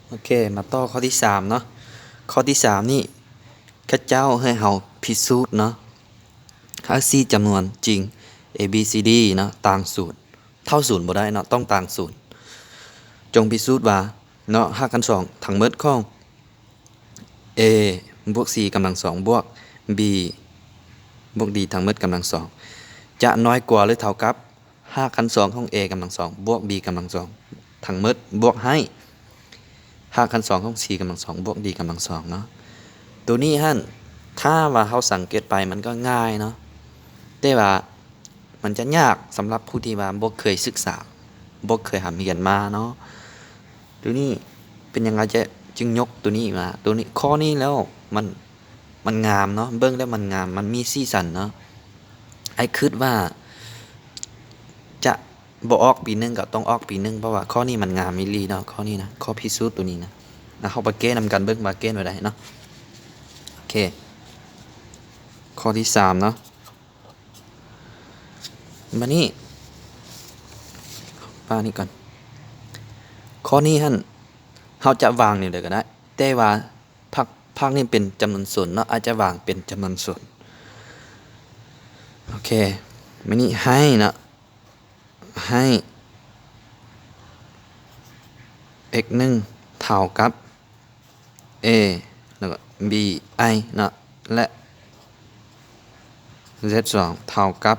โอเคมาต่อข้อที่3เนาะข้อที่3นี่ข้าเจ้าให้เฮาพิสูจน์เนาะหาซี่จำนวนจริง A B C D เนาะต่างศูนย์เท่าศูนย์บ่ได้เนาะต้องต่างศูนย์จงพิสูจน์ว่าเนาะหารกัน2ทั้งหมดของ A บวก C กำลัง2บวก B บวก D ทั้งหมดกำลัง2จะน้อยกว่าหรือเท่ากับ5คัน2ของ A กำลัง2บวก B กำลัง2ทั้งหมดบวกให้5คัน2ของ C กำลัง2บวก D กำลัง2เนาะตัวนี้ฮั่นถ้าว่าเฮาสังเกตไปมันก็ง่ายเนาะแต่ว่ามันจะยากสำหรับผู้ที่ว่าบ่เคยศึกษาบ่เคยหาเรียนมาเนาะตัวนี้เป็นยังไงจะจึงยกตัวนี้มาตัวนี้ข้อนี้แล้วมันงามเนาะเบิ่งแล้วมันงามมันมีสีสันเนาะไอ้คิดว่าจะบ่ออกปีนึงก็ต้องออกปีนึงเพราะว่าข้อนี้มันงามอีหลีเนาะข้อนี้นะข้อพิสูจน์ตัวนี้นะเฮาไปเก้นำกันเบิ่งว่าเก้นไว้ได้เนาะโอเคข้อที่3เนาะมานี่ป้านี่ก่อนข้อนี้หั่นเฮาจะวางนี่เลยก็ได้แต่ว่าภาคนี้เป็นจำนวนส่วนเนาะอาจจะวางเป็นจำนวนส่วนโอเคมานี่ให้นะให้ x 1เท่ากับ a แล้วก็ b i นะและ z 2เท่ากับ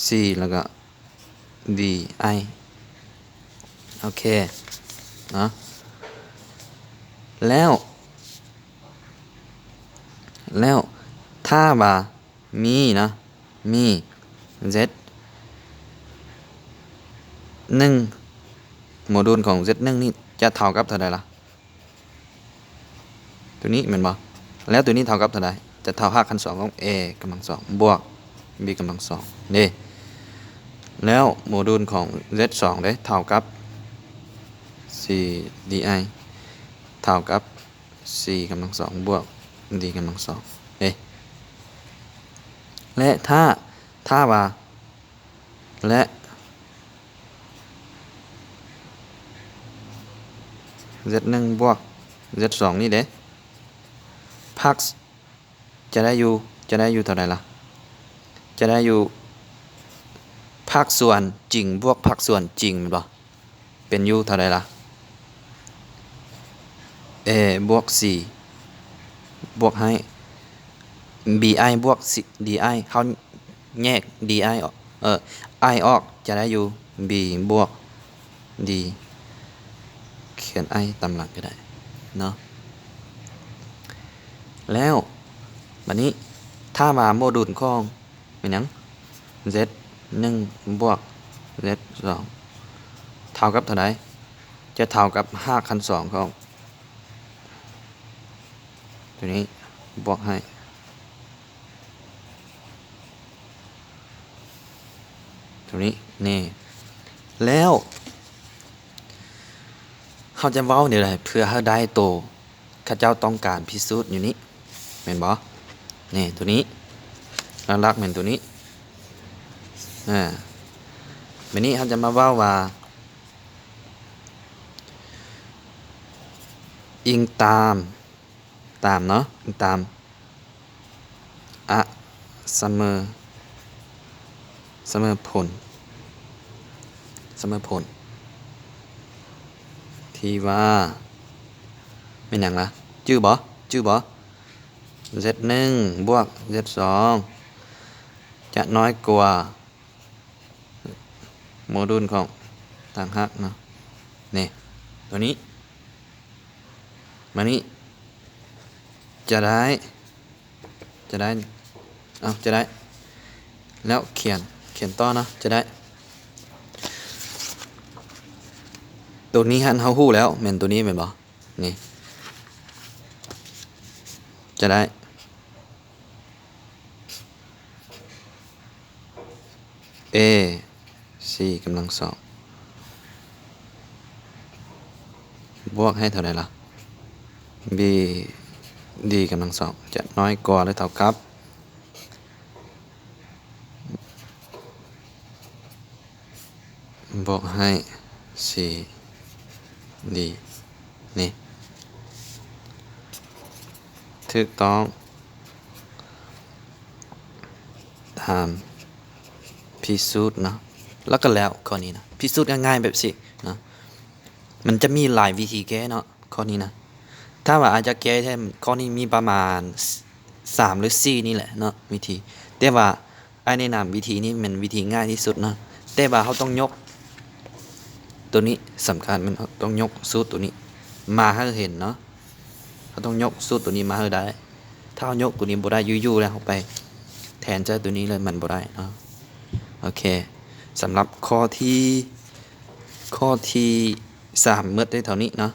c แล้วก็ d i โอเคนะแล้วถ้าว่ามีนะมี z 1โมดูลของ z 1นี่จะเท่ากับเท่าใดล่ะตัวนี้แม่นบ่แล้วตัวนี้เท่ากับเท่าใดจะเท่า5คัน2ของ a กำลัง2บวก b กำลัง2นี่แล้วโมดูลของ z 2ได้เท่ากับ c di เท่ากับ c กำลัง2บวก d กำลัง2และถ้าว่าและz 1บวก z 2นี่เด้ภาคจะได้อยู่เท่าไหร่ล่ะจะได้อยู่ภาคส่วนจริงบวกภาคส่วนจริงบ่เป็นอยู่เท่าไหร่ล่ะ a บวก c บวกให้ bi บวก di เขาแยก di ออกi ออกจะได้อยู่ b บวก d เขียน i ตามหลังก็ได้เนาะแล้วบัดนี้ถ้ามาโมดูลของเป็นหยัง z 1บวก z 2เท่ากับเท่าไหร่จะเท่ากับ5คัน2ของตัวนี้บวกให้ตัวนี้นี่แล้วเขาจะเว้าเนี่ยเลยเพื่อให้ได้โตข้าเจ้าต้องการพิสูจน์อยู่นี้แม่นบ่นี่ตัวนี้ลักๆเหมือนตัวนี้วันนี้เขาจะมาเว้าว่าอิงตามเนาะอิงตามเสมอผลที่ว่าเป็นหยังล่ะจื้อบ่z 1บวก z 2จะน้อยกว่าโมดูลของต่างหากเนาะนี่ตัวนี้มานี้จะได้แล้วเขียนต่อนะจะได้ตัวนี้เฮาฮู้แล้วแม่นตัวนี้แม่นบ่นี่จะได้a c กำลัง2บวกให้เท่าไหร่ล่ะ b d กำลัง2จะน้อยกว่าหรือเท่ากับบวกให้ c d นี่ถูกต้องตามพิสูจน์เนาะแล้วก็แล้วข้อนี้นะพิสูจน์ง่ายๆแบบสินะมันจะมีหลายวิธีแก้เนาะข้อนี้นะถ้าว่าอาจจะแก้แท้ข้อนี้มีประมาณ3หรือ4นี่แหละเนาะวิธีแต่ว่าไอ้แนะนำวิธีนี้มันวิธีง่ายที่สุดเนาะแต่ว่าเขาต้องยกตัวนี้สำคัญมันต้องยกสูตรตัวนี้มาให้เห็นเนาะเขาต้องยกสูตรตัวนี้มาให้ได้ ถ้าเอายกตัวนี้บ่ได้ยู่ๆแล้วไปแทนเจ้าตัวนี้เลยมันบ่ได้เนาะโอเคสำหรับข้อที่3เมื่อได้เท่านี้เนาะ